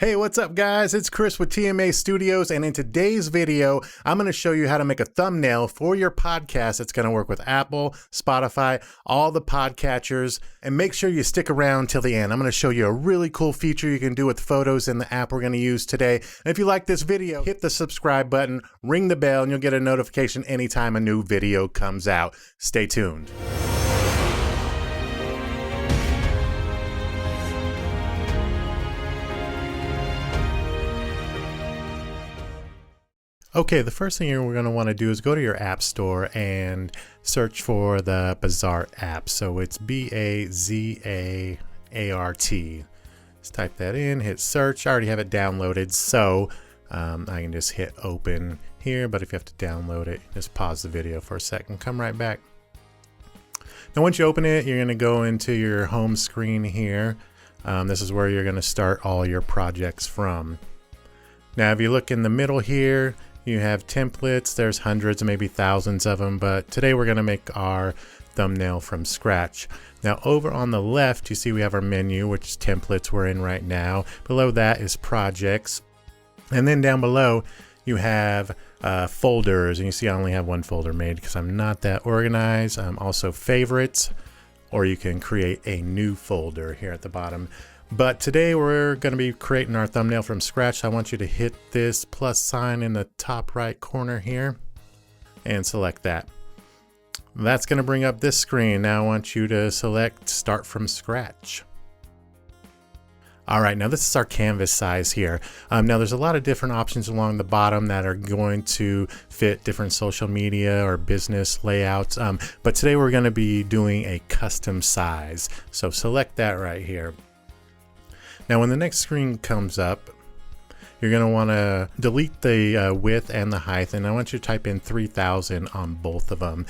Hey, what's up guys? It's Chris with TMA Studios, and in today's video, I'm going to show you how to make a thumbnail for your podcast that's going to work with Apple, Spotify, all the podcatchers, and make sure you stick around till the end. I'm going to show you a really cool feature you can do with photos in the app we're going to use today. And if you like this video, hit the subscribe button, ring the bell, and you'll get a notification anytime a new video comes out. Stay tuned. Okay, the first thing we're going to want to do is go to your app store and search for the Bazart app. So it's Bazart. Let's type that in, hit search. I already have it downloaded, so I can just hit open here. But if you have to download it, just pause the video for a second, come right back. Now once you open it, you're going to go into your home screen here. This is where you're going to start all your projects from. Now if you look in the middle here, you have templates. There's hundreds, maybe thousands of them, but today we're going to make our thumbnail from scratch. Now over on the left, you see we have our menu, which is templates we're in right now. Below that is projects. And then down below, you have folders. And you see I only have one folder made because I'm not that organized. Also favorites, or you can create a new folder here at the bottom. But today we're going to be creating our thumbnail from scratch. I want you to hit this plus sign in the top right corner here and select that. That's going to bring up this screen. Now I want you to select start from scratch. All right, now this is our canvas size here. Now there's a lot of different options along the bottom that are going to fit different social media or business layouts. But today we're going to be doing a custom size. So select that right here. Now when the next screen comes up, you're going to want to delete the width and the height, and I want you to type in 3000 on both of them.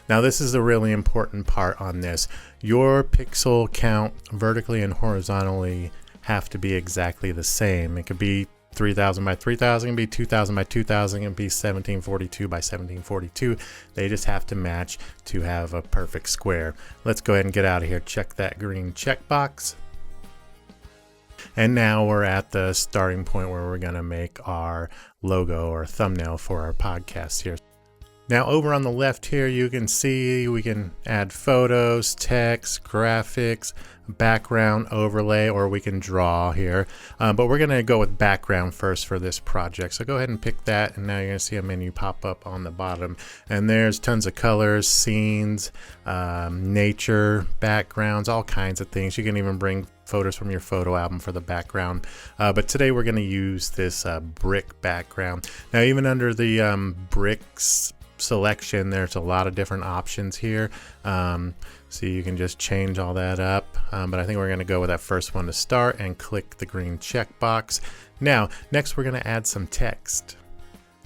Now this is a really important part on this. Your pixel count vertically and horizontally have to be exactly the same. It could be 3000 by 3000, it can be 2000 by 2000, it can be 1742 by 1742. They just have to match to have a perfect square. Let's go ahead and get out of here. Check that green checkbox. And now we're at the starting point where we're going to make our logo or thumbnail for our podcast here. Now over on the left here, you can see we can add photos, text, graphics, background overlay, or we can draw here. But we're going to go with background first for this project. So go ahead and pick that, and now you're going to see a menu pop up on the bottom. And there's tons of colors, scenes, nature, backgrounds, all kinds of things. You can even bring photos from your photo album for the background. But today we're going to use this brick background. Now even under the bricks selection, there's a lot of different options here, so you can just change all that up, but I think we're going to go with that first one to start and click the green checkbox. Now next we're going to add some text,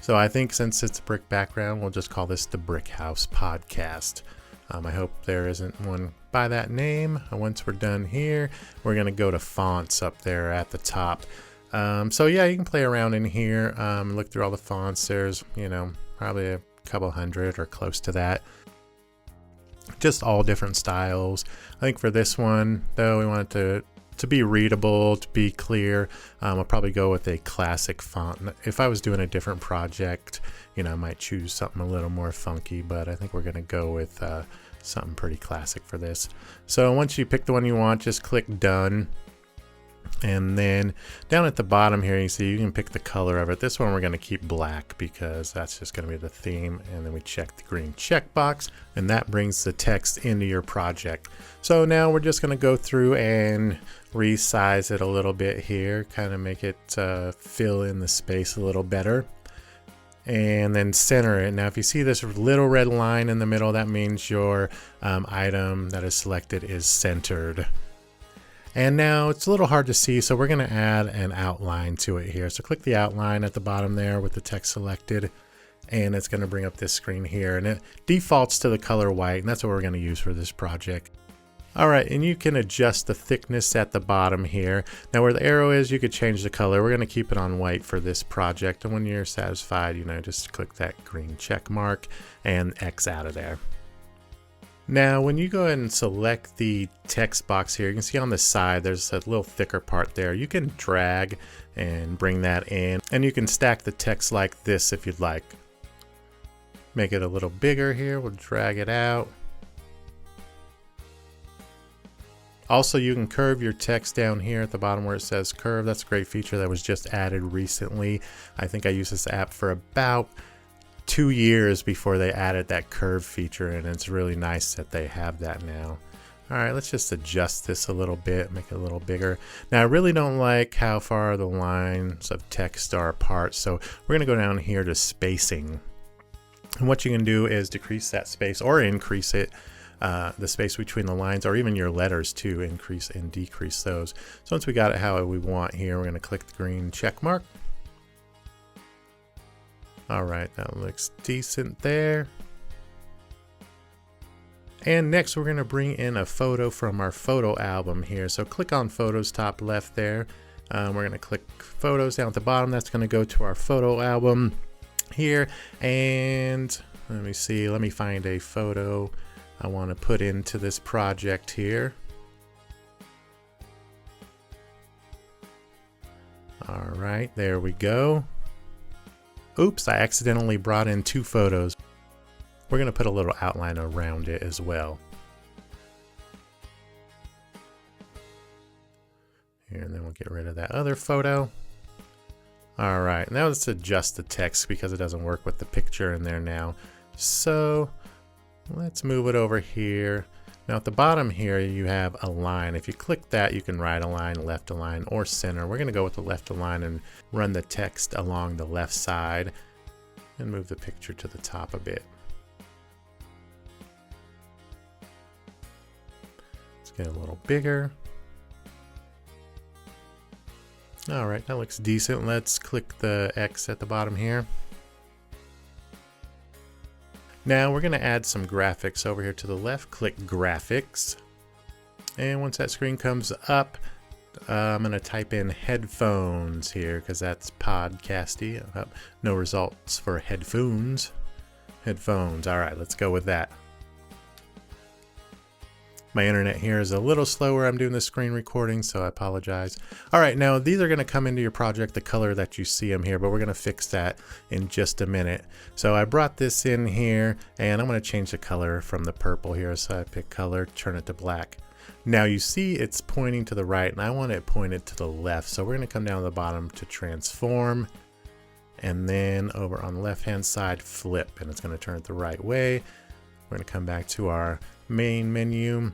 so I think since it's a brick background, we'll just call this the Brick House Podcast. I hope there isn't one by that name. Once we're done here, we're going to go to fonts up there at the top. So yeah, you can play around in here, look through all the fonts. There's, probably a couple hundred or close to that, just all different styles. I think for this one though, we want it to be readable, to be clear. I'll probably go with a classic font. If I was doing a different project, I might choose something a little more funky, but I think we're going to go with something pretty classic for this. So once you pick the one you want, just click done. And then down at the bottom here, you see you can pick the color of it. This one we're going to keep black because that's just going to be the theme. And then we check the green checkbox, and that brings the text into your project. So now we're just going to go through and resize it a little bit here, kind of make it fill in the space a little better. And then center it. Now if you see this little red line in the middle, that means your item that is selected is centered. And now it's a little hard to see, so we're going to add an outline to it here. So click the outline at the bottom there with the text selected, and it's going to bring up this screen here, and it defaults to the color white, and that's what we're going to use for this project. All right, and you can adjust the thickness at the bottom here. Now where the arrow is, you could change the color. We're going to keep it on white for this project, and when you're satisfied, just click that green check mark and X out of there. Now, when you go ahead and select the text box here, you can see on the side, there's a little thicker part there. You can drag and bring that in, and you can stack the text like this if you'd like. Make it a little bigger here. We'll drag it out. Also, you can curve your text down here at the bottom where it says curve. That's a great feature that was just added recently. I think I used this app for about 2 years before they added that curve feature, and it's really nice that they have that now. All right, let's just adjust this a little bit, make it a little bigger. Now, I really don't like how far the lines of text are apart, so we're gonna go down here to spacing. And what you can do is decrease that space or increase it, the space between the lines, or even your letters too, increase and decrease those. So once we got it how we want here, we're gonna click the green check mark. All right, that looks decent there. And next we're gonna bring in a photo from our photo album here. So click on photos top left there. We're gonna click photos down at the bottom. That's gonna go to our photo album here. And let me see, let me find a photo I wanna put into this project here. All right, there we go. Oops, I accidentally brought in 2 photos. We're going to put a little outline around it as well. Here, and then we'll get rid of that other photo. All right, now let's adjust the text because it doesn't work with the picture in there now. So let's move it over here. Now at the bottom here, you have a line. If you click that, you can right align, left align, or center. We're gonna go with the left align and run the text along the left side and move the picture to the top a bit. Let's get a little bigger. All right, that looks decent. Let's click the X at the bottom here. Now we're going to add some graphics over here to the left. Click graphics. And once that screen comes up, I'm going to type in headphones here because that's podcasty. No results for headphones. Headphones. All right, let's go with that. My internet here is a little slower. I'm doing the screen recording, so I apologize. All right, now these are going to come into your project the color that you see them here, but we're going to fix that in just a minute. So I brought this in here, and I'm going to change the color from the purple here. So I pick color, turn it to black. Now you see it's pointing to the right, and I want it pointed to the left. So we're going to come down to the bottom to transform, and then over on the left-hand side, flip, and it's going to turn it the right way. We're going to come back to our main menu,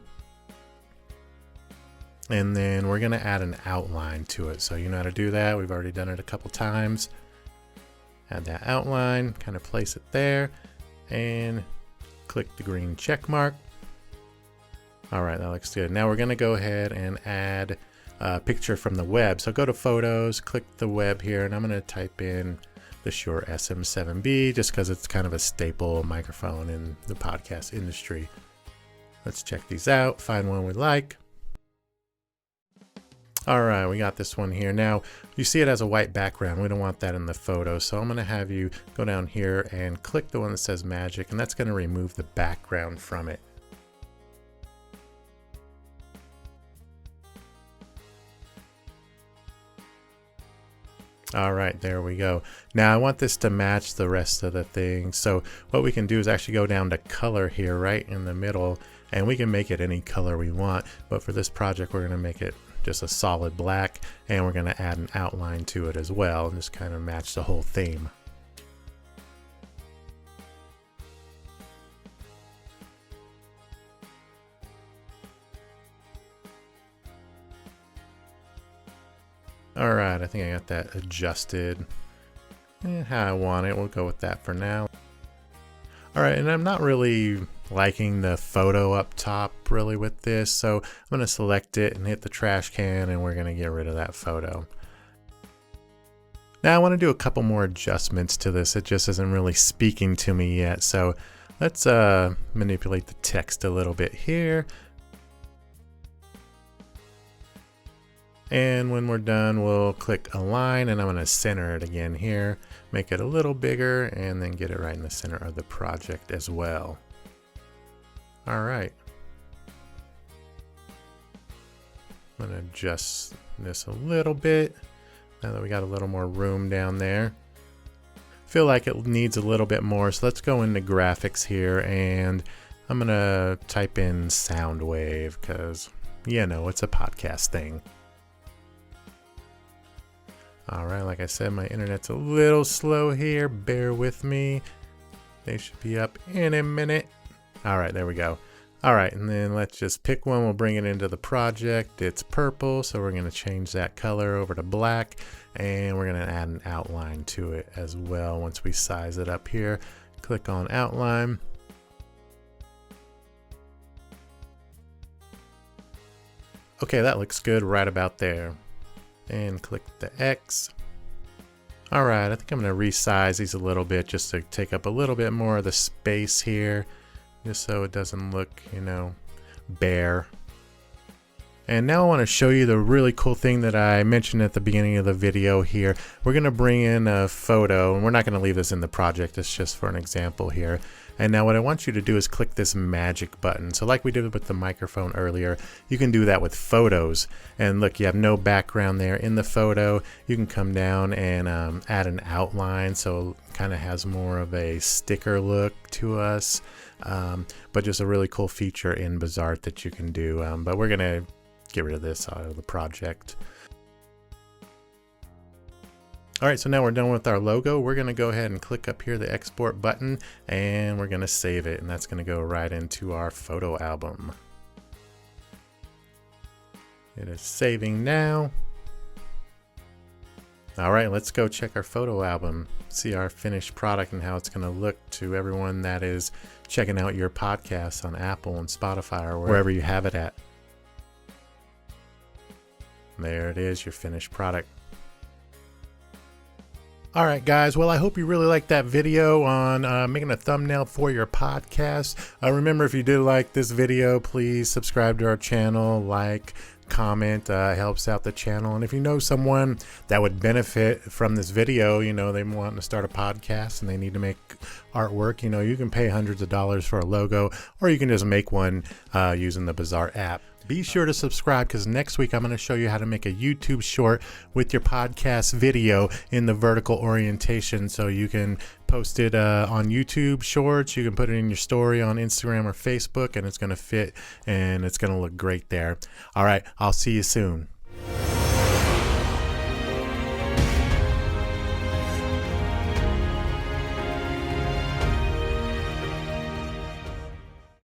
and then we're going to add an outline to it. So you know how to do that. We've already done it a couple times. Add that outline, kind of place it there, and click the green check mark. All right, that looks good. Now we're going to go ahead and add a picture from the web. So go to photos, click the web here, and I'm going to type in the Shure SM7B just because it's kind of a staple microphone in the podcast industry. Let's check these out, find one we like. All right, we got this one here. Now, you see it has a white background. We don't want that in the photo. So I'm gonna have you go down here and click the one that says magic, and that's gonna remove the background from it. All right, there we go. Now I want this to match the rest of the thing. So what we can do is actually go down to color here, right in the middle, and we can make it any color we want. But for this project, we're gonna make it just a solid black, and we're gonna add an outline to it as well, and just kind of match the whole theme. All right, I think I got that adjusted how I want it. We'll go with that for now. All right, and I'm not really liking the photo up top really with this, so I'm gonna select it and hit the trash can, and we're gonna get rid of that photo. Now I wanna do a couple more adjustments to this. It just isn't really speaking to me yet, so let's manipulate the text a little bit here. And when we're done, we'll click align, and I'm going to center it again here, make it a little bigger, and then get it right in the center of the project as well. All right. I'm gonna adjust this a little bit now that we got a little more room down there. Feel like it needs a little bit more, so let's go into graphics here, and I'm gonna type in sound wave because, you know, it's a podcast thing. All right, like I said, my internet's a little slow here. Bear with me. They should be up in a minute. All right, there we go. All right, and then let's just pick one. We'll bring it into the project. It's purple, so we're gonna change that color over to black, and we're gonna add an outline to it as well. Once we size it up here, click on outline. Okay, that looks good right about there. And click the X. All right, I think I'm gonna resize these a little bit just to take up a little bit more of the space here, just so it doesn't look, you know, bare. And now I want to show you the really cool thing that I mentioned at the beginning of the video here. We're going to bring in a photo, and we're not going to leave this in the project. It's just for an example here. And now what I want you to do is click this magic button. So like we did with the microphone earlier, you can do that with photos. And look, you have no background there in the photo. You can come down and add an outline, so it kind of has more of a sticker look to us. But just a really cool feature in BizArt that you can do. But we're going to get rid of this out of the project. All right, so now we're done with our logo. We're gonna go ahead and click up here the export button, and we're gonna save it, and that's gonna go right into our photo album. It is saving now. All right, let's go check our photo album, see our finished product and how it's gonna look to everyone that is checking out your podcast on Apple and Spotify or wherever you have it at. There it is, your finished product. All right, guys. Well, I hope you really liked that video on making a thumbnail for your podcast. Remember, if you did like this video, please subscribe to our channel, like, comment, helps out the channel. And if you know someone that would benefit from this video, you know, they want to start a podcast and they need to make artwork, you know, you can pay hundreds of dollars for a logo, or you can just make one using the BizArt app. Be sure to subscribe, because next week I'm going to show you how to make a YouTube short with your podcast video in the vertical orientation, so you can post it on YouTube shorts. You can put it in your story on Instagram or Facebook, and it's going to fit and it's going to look great there. All right, I'll see you soon.